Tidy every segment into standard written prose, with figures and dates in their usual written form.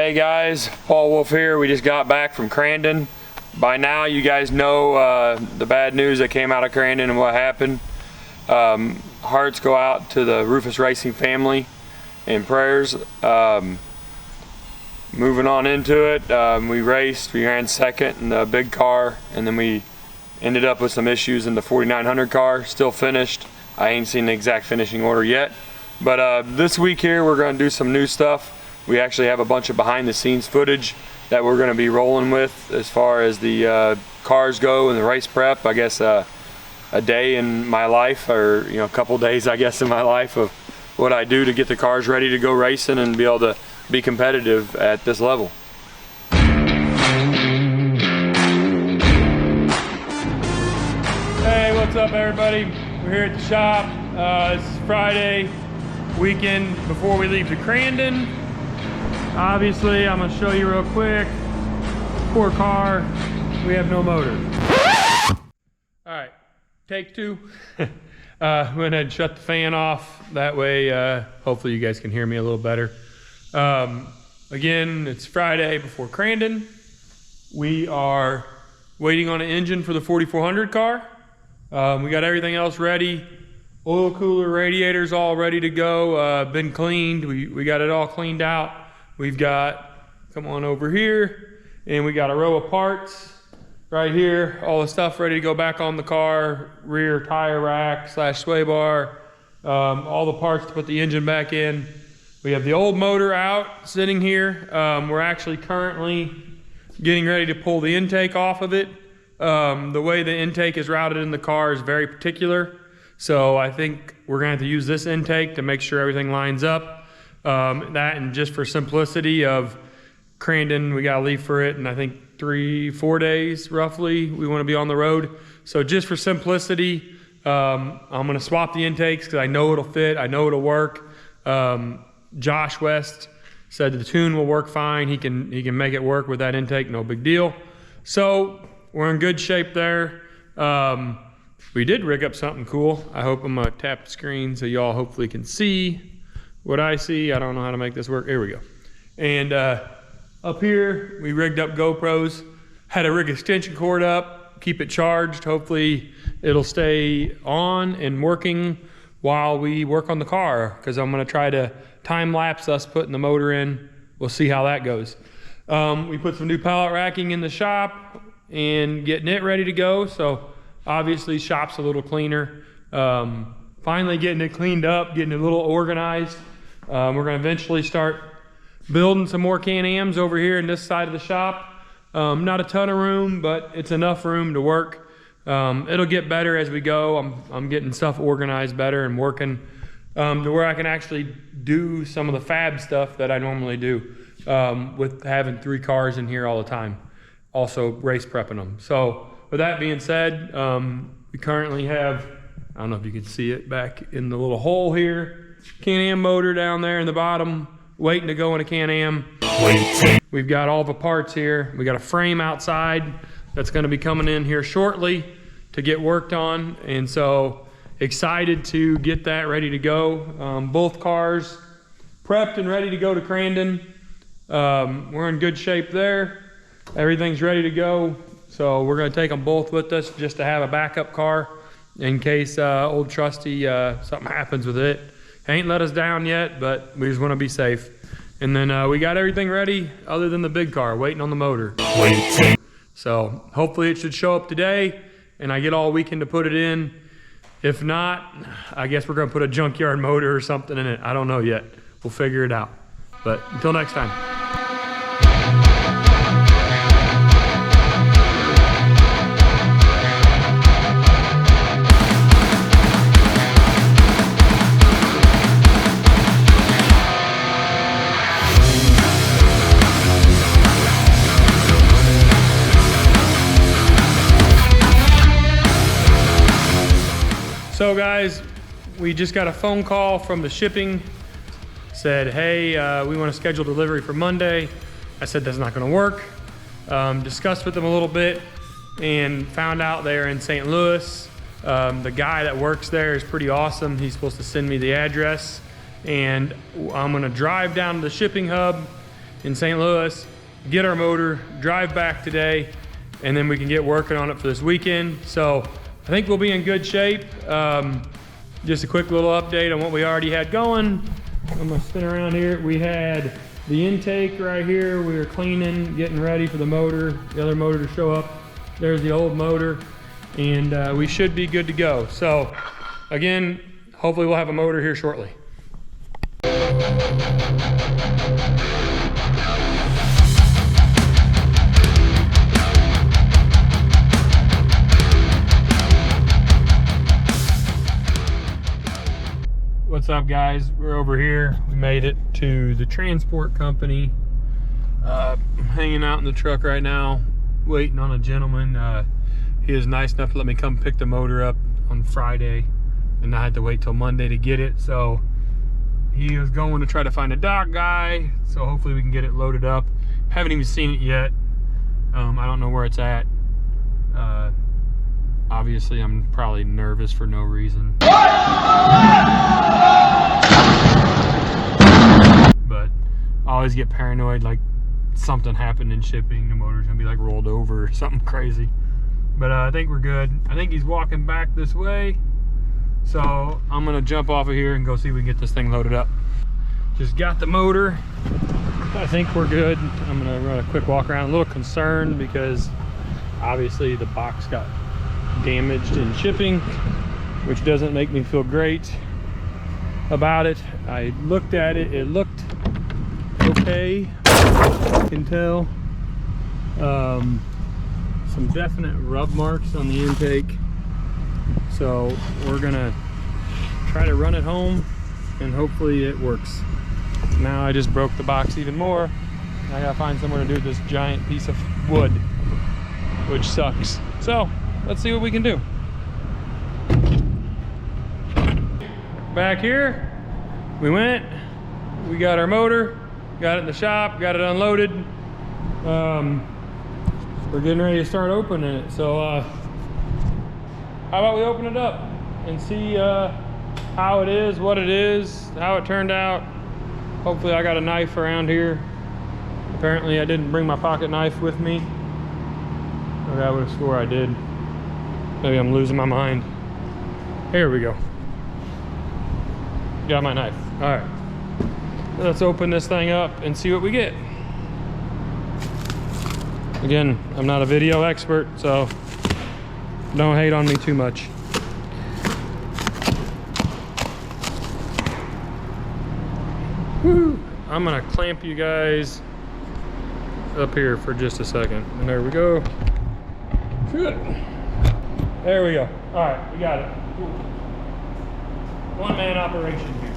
Hey guys, Paul Wolff here. We just got back from Crandon. By now you guys know the bad news that came out of Crandon and what happened. Hearts go out to the Rufus Racing family and prayers. Moving on into it, we raced, we ran second in the big car, and then we ended up with some issues in the 4900 car. Still finished. I ain't seen the exact finishing order yet, but this week here we're going to do some new stuff. We actually have a bunch of behind the scenes footage that we're going to be rolling with as far as the cars go and the race prep. I guess a day in my life, or a couple days I guess in my life, of what I do to get the cars ready to go racing and be able to be competitive at this level. Hey, what's up everybody? We're here at the shop. This is Friday weekend before we leave to Crandon. Obviously, I'm gonna show you real quick. Poor car, we have no motor. All right, take two. Went ahead and shut the fan off. That way, hopefully you guys can hear me a little better. Again, it's Friday before Crandon. We are waiting on an engine for the 4400 car. We got everything else ready. Oil cooler, radiators all ready to go. Been cleaned, we got it all cleaned out. We've got, come on over here, and we got a row of parts right here. All the stuff ready to go back on the car, rear tire rack / sway bar, all the parts to put the engine back in. We have the old motor out sitting here. We're actually currently getting ready to pull the intake off of it. The way the intake is routed in the car is very particular. So I think we're gonna have to use this intake to make sure everything lines up. That, and just for simplicity of Crandon, we gotta leave for it in I think 3-4 days roughly. We wanna be on the road. So just for simplicity, I'm gonna swap the intakes because I know it'll fit, I know it'll work. Josh West said the tune will work fine. He can make it work with that intake, no big deal. So we're in good shape there. We did rig up something cool. I hope I'm gonna tap the screen so y'all hopefully can see what I see. I don't know how to make this work. Here we go. And up here, we rigged up GoPros, had a rig extension cord up, keep it charged. Hopefully it'll stay on and working while we work on the car, because I'm gonna try to time lapse us putting the motor in. We'll see how that goes. We put some new pallet racking in the shop and getting it ready to go. So obviously shop's a little cleaner. Finally getting it cleaned up, getting it a little organized. We're gonna eventually start building some more Can-Ams over here in this side of the shop. Not a ton of room, but it's enough room to work. It'll get better as we go. I'm getting stuff organized better and working to where I can actually do some of the fab stuff that I normally do with having 3 cars in here all the time. Also race prepping them. So with that being said, we currently have, I don't know if you can see it back in the little hole here, Can-Am motor down there in the bottom, waiting to go in a Can-Am. We've got all the parts here. We got a frame outside that's gonna be coming in here shortly to get worked on. And so excited to get that ready to go. Both cars prepped and ready to go to Crandon. We're in good shape there. Everything's ready to go. So we're gonna take them both with us just to have a backup car in case old trusty something happens with it. Ain't let us down yet, but we just want to be safe. And then we got everything ready other than the big car, waiting on the motor. So hopefully it should show up today and I get all weekend to put it in. If not, I guess we're gonna put a junkyard motor or something in it. I don't know yet. We'll figure it out. But until next time. So guys, we just got a phone call from the shipping. Said, hey, we want to schedule delivery for Monday. I said, that's not gonna work. Discussed with them a little bit and found out they're in St. Louis. The guy that works there is pretty awesome. He's supposed to send me the address, and I'm gonna drive down to the shipping hub in St. Louis, get our motor, drive back today, and then we can get working on it for this weekend. So I think we'll be in good shape. Just a quick little update on what we already had going. I'm gonna spin around here. We had the intake right here. We were cleaning, getting ready for the motor, the other motor to show up. There's the old motor, and we should be good to go. So again, hopefully we'll have a motor here shortly. What's up, guys? We're over here. We made it to the transport company. I'm hanging out in the truck right now, waiting on a gentleman. He was nice enough to let me come pick the motor up on Friday, and I had to wait till Monday to get it. So he was going to try to find a dock guy, so hopefully we can get it loaded up. Haven't even seen it yet. I don't know where it's at. Obviously, I'm probably nervous for no reason. But I always get paranoid, like something happened in shipping, the motor's gonna be like rolled over or something crazy. But I think we're good. I think he's walking back this way. So I'm gonna jump off of here and go see if we can get this thing loaded up. Just got the motor. I think we're good. I'm gonna run a quick walk around. A little concerned because obviously the box got damaged in shipping, which doesn't make me feel great about it. I looked at it, it looked okay, I can tell. Some definite rub marks on the intake, so we're gonna try to run it home and hopefully it works. Now I just broke the box even more. I gotta find somewhere to do this giant piece of wood, which sucks. So let's see what we can do. Back here, we went, we got our motor, got it in the shop, got it unloaded. We're getting ready to start opening it. So how about we open it up and see how it is, what it is, how it turned out. Hopefully I got a knife around here. Apparently I didn't bring my pocket knife with me. Okay, I would have swore I did. Maybe I'm losing my mind. Here we go. Got my knife. All right. Let's open this thing up and see what we get. Again, I'm not a video expert, so don't hate on me too much. Woo! I'm gonna clamp you guys up here for just a second. And there we go. Good. There we go. All right, we got it. Cool. One-man operation here.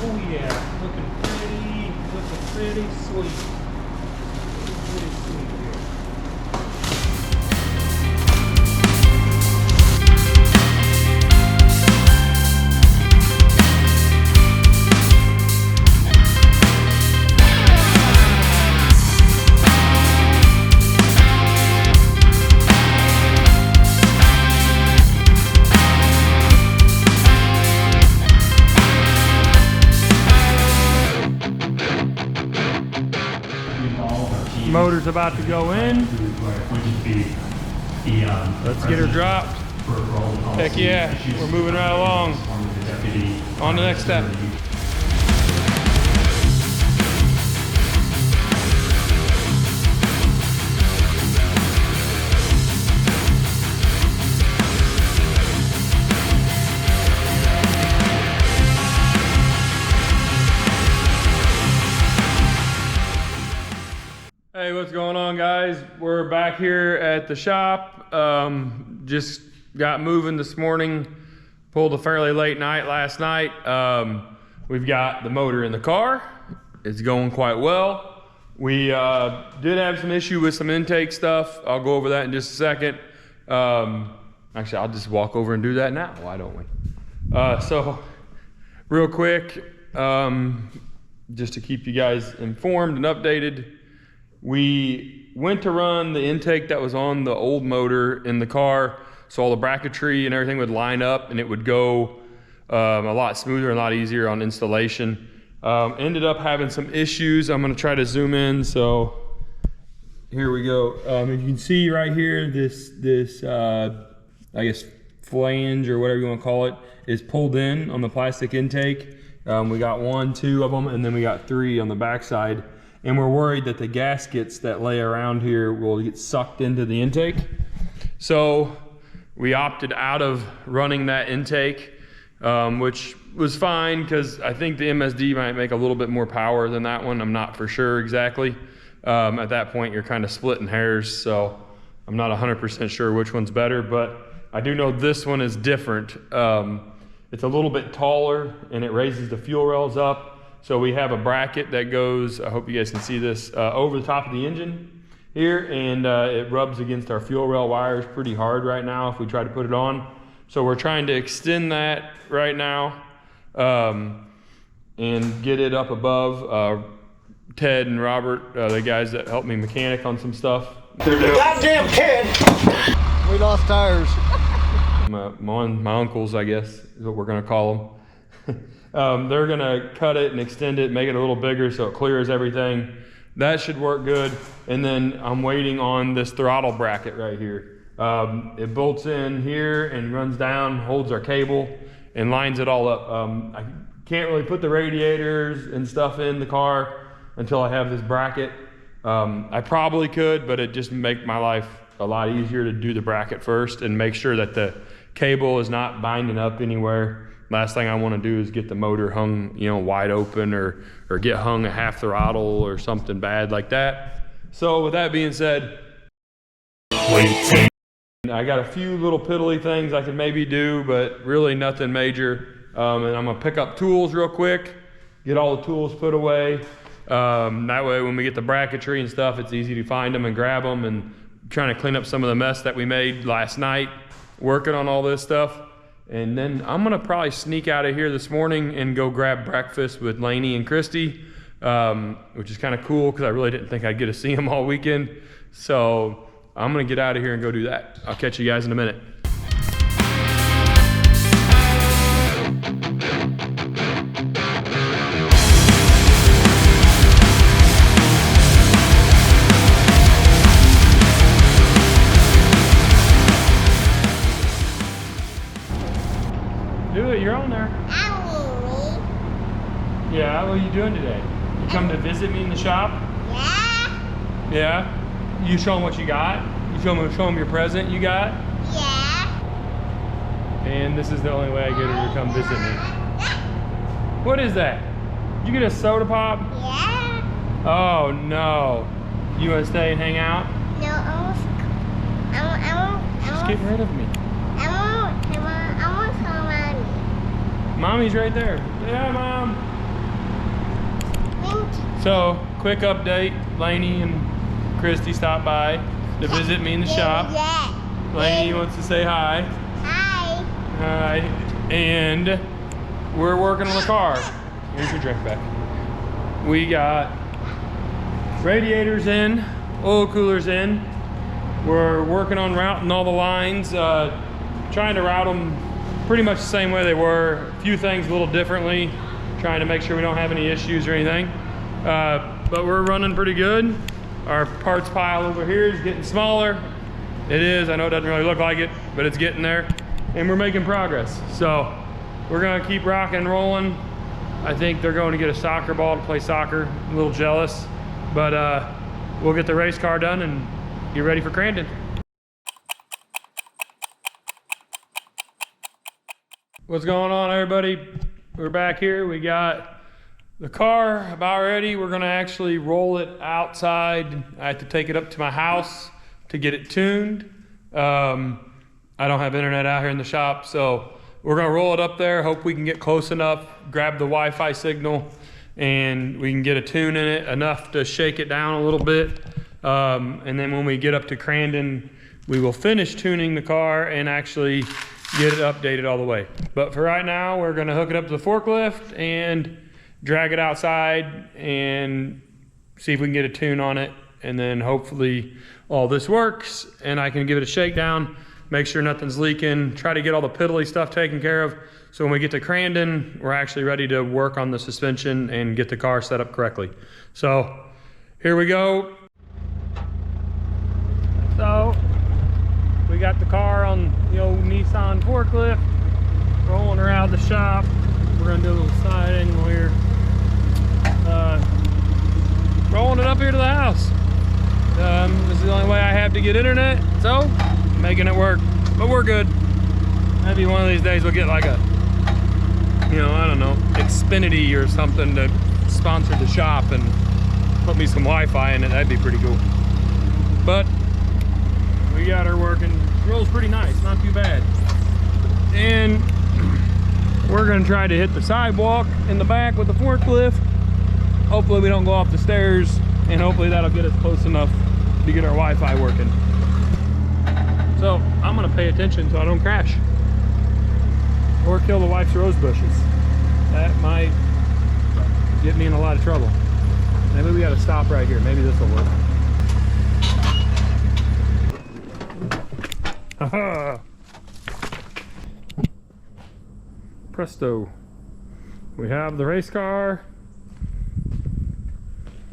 Oh yeah, looking pretty sweet. Pretty sweet here. Motor's about to go in. Let's get her dropped. Heck yeah, we're moving right along. On to the next step. Hey, what's going on, guys? We're back here at the shop. Just got moving this morning. Pulled a fairly late night last night. We've got the motor in the car. It's going quite well. We did have some issue with some intake stuff. I'll go over that in just a second. Actually, I'll just walk over and do that now. Why don't we? So, real quick, just to keep you guys informed and updated, we went to run the intake that was on the old motor in the car, so all the bracketry and everything would line up and it would go a lot smoother and a lot easier on installation. Ended up having some issues. I'm gonna try to zoom in. So here we go. You can see right here, this I guess flange or whatever you want to call it is pulled in on the plastic intake. We got 1, 2 of them, and then we got 3 on the backside. And we're worried that the gaskets that lay around here will get sucked into the intake. So we opted out of running that intake, which was fine because I think the MSD might make a little bit more power than that one. I'm not for sure exactly. At that point, you're kind of splitting hairs, so I'm not 100% sure which one's better, but I do know this one is different. It's a little bit taller and it raises the fuel rails up. So we have a bracket that goes, I hope you guys can see this, over the top of the engine here, and it rubs against our fuel rail wires pretty hard right now if we try to put it on. So we're trying to extend that right now and get it up above. Ted and Robert, the guys that helped me mechanic on some stuff. Goddamn kid! We lost tires. My uncles, I guess, is what we're gonna call them. They're gonna cut it and extend it, make it a little bigger so it clears everything. That should work good. And then I'm waiting on this throttle bracket right here. It bolts in here and runs down, holds our cable, and lines it all up. I can't really put the radiators and stuff in the car until I have this bracket. I probably could, but it just make my life a lot easier to do the bracket first and make sure that the cable is not binding up anywhere. Last thing I want to do is get the motor hung, you know, wide open or get hung at half throttle or something bad like that. So with that being said, I got a few little piddly things I could maybe do, but really nothing major. And I'm gonna pick up tools real quick, get all the tools put away. That way when we get the bracketry and stuff, it's easy to find them and grab them, and trying to clean up some of the mess that we made last night working on all this stuff. And then I'm gonna probably sneak out of here this morning and go grab breakfast with Lainey and Christy, which is kind of cool because I really didn't think I'd get to see them all weekend. So I'm gonna get out of here and go do that. I'll catch you guys in a minute. Do it, you're on there. Yeah, what are you doing today? You come to visit me in the shop? Yeah. Yeah? You show them what you got? You show them your present you got? Yeah. And this is the only way I get her to come visit me. What is that? Did you get a soda pop? Yeah. Oh no. You want to stay and hang out? No, She's getting rid of me. I want some money. Mommy's right there. Yeah, Mom. Thank you. So, quick update. Lainey and Christy stopped by to visit me in the shop. Yeah. Lainey wants to say hi. Hi. Hi. And we're working on the car. Here's your drink back. We got radiators in, oil coolers in. We're working on routing all the lines, trying to route them pretty much the same way they were. A few things a little differently, trying to make sure we don't have any issues or anything. But we're running pretty good. Our parts pile over here is getting smaller. It is, I know it doesn't really look like it, but it's getting there. And we're making progress. So we're gonna keep rocking and rolling. I think they're going to get a soccer ball to play soccer. I'm a little jealous, but we'll get the race car done and get ready for Crandon. What's going on, everybody? We're back here. We got the car about ready. We're gonna actually roll it outside. I have to take it up to my house to get it tuned. I don't have internet out here in the shop, so we're gonna roll it up there. Hope we can get close enough, grab the Wi-Fi signal, and we can get a tune in it enough to shake it down a little bit. And then when we get up to Crandon, we will finish tuning the car and actually get it updated all the way. But for right now, we're gonna hook it up to the forklift and drag it outside and see if we can get a tune on it. And then hopefully all this works and I can give it a shakedown, make sure nothing's leaking, try to get all the piddly stuff taken care of So when we get to Crandon, we're actually ready to work on the suspension and get the car set up correctly. So here we go. So we got the car on the old Nissan forklift, rolling around the shop. We're gonna do a little side angle here. Rolling it up here to the house. This is the only way I have to get internet, so making it work. But we're good. Maybe one of these days we'll get like a, you know, I don't know, Xfinity or something to sponsor the shop and put me some Wi-Fi in it. That'd be pretty cool. But we got her working. Rolls pretty nice, not too bad. And we're gonna try to hit the sidewalk in the back with the forklift. Hopefully we don't go off the stairs, and hopefully that'll get us close enough to get our Wi-Fi working. So I'm gonna pay attention so I don't crash or kill the wife's rose bushes. That might get me in a lot of trouble. Maybe we gotta stop right here. Maybe this will work. Haha. Presto. We have the race car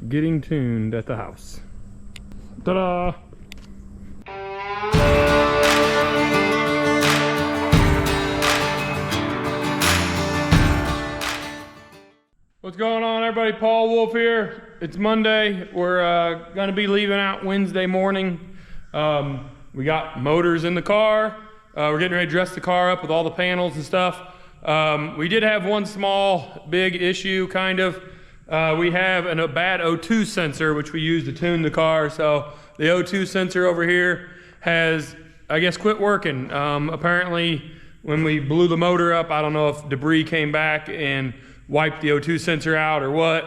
getting tuned at the house. Ta-da! What's going on, everybody? Paul Wolff here. It's Monday. We're gonna be leaving out Wednesday morning. We got motors in the car. We're getting ready to dress the car up with all the panels and stuff. We did have one small, big issue, kind of. We have a bad O2 sensor, which we use to tune the car. So the O2 sensor over here has, I guess, quit working. Apparently, when we blew the motor up, I don't know if debris came back and wiped the O2 sensor out or what.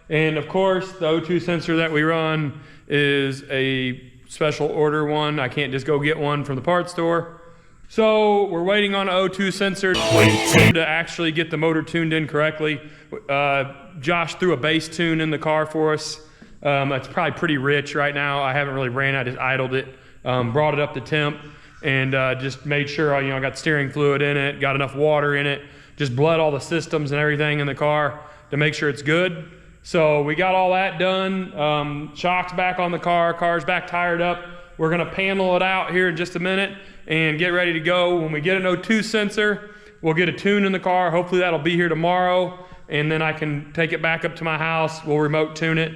And of course, the O2 sensor that we run is a special order one. I can't just go get one from the parts store. So we're waiting on an O2 sensor to actually get the motor tuned in correctly. Josh threw a bass tune in the car for us. It's probably pretty rich right now. I haven't really ran, I just idled it, brought it up to temp, and just made sure, I got steering fluid in it, got enough water in it, just bled all the systems and everything in the car to make sure it's good. So we got all that done. Shocks back on the car, car's back tired up. We're gonna panel it out here in just a minute and get ready to go. When we get an O2 sensor, we'll get a tune in the car. Hopefully that'll be here tomorrow, and then I can take it back up to my house. We'll remote tune it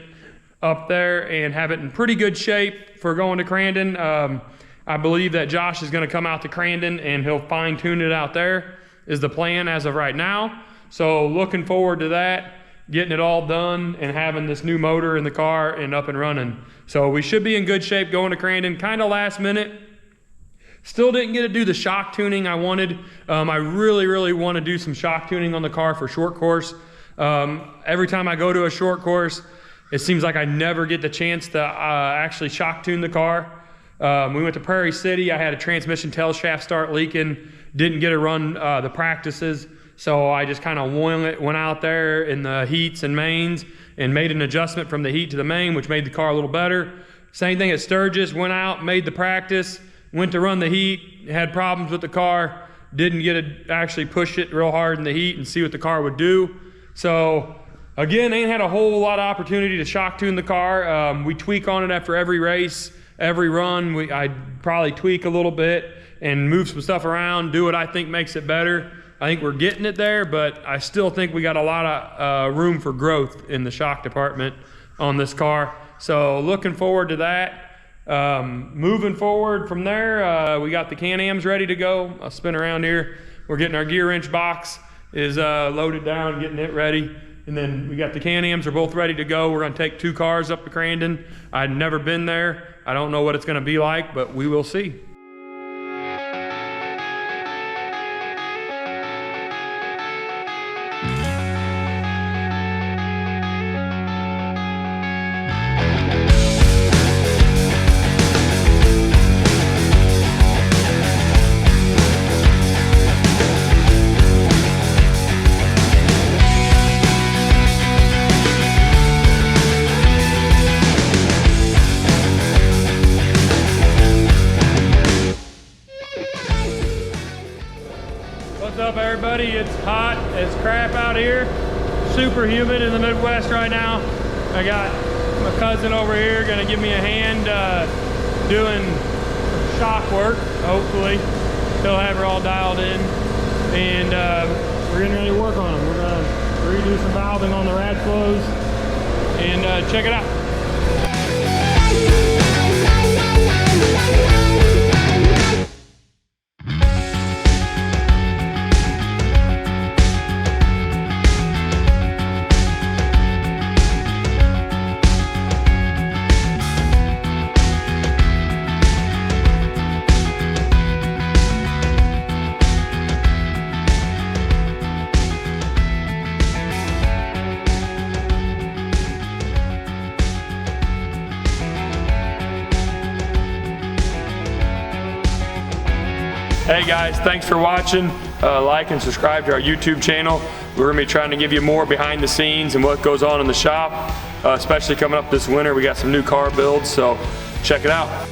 up there and have it in pretty good shape for going to Crandon. I believe that Josh is gonna come out to Crandon and he'll fine tune it out there, is the plan as of right now. So looking forward to that, getting it all done and having this new motor in the car and up and running. So we should be in good shape going to Crandon, kind of last minute. Still didn't get to do the shock tuning I wanted. I really want to do some shock tuning on the car for short course. Every time I go to a short course, it seems like I never get the chance to actually shock tune the car. We went to Prairie City. I had a transmission tail shaft start leaking. Didn't get to run the practices. So I just kind of went out there in the heats and mains and made an adjustment from the heat to the main, which made the car a little better. Same thing at Sturgis, went out, made the practice, went to run the heat, had problems with the car, didn't get to actually push it real hard in the heat and see what the car would do. So again, ain't had a whole lot of opportunity to shock tune the car. We tweak on it after every race, every run. I'd probably tweak a little bit and move some stuff around, do what I think makes it better. I think we're getting it there, but I still think we got a lot of room for growth in the shock department on this car. So looking forward to that. Moving forward from there, we got the Can-Ams ready to go. I'll spin around here. We're getting our gear wrench box is loaded down, getting it ready. And then we got the Can-Ams are both ready to go. We're gonna take 2 cars up to Crandon. I'd never been there. I don't know what it's gonna be like, but we will see. It's hot as crap out here. Super humid in the Midwest right now. I got my cousin over here gonna give me a hand doing shock work, hopefully. He'll have her all dialed in. And we're getting ready to work on them. We're gonna redo some valving on the rad flows and check it out. Hey guys, thanks for watching. Like and subscribe to our YouTube channel. We're gonna be trying to give you more behind the scenes and what goes on in the shop, especially coming up this winter. We got some new car builds, so check it out.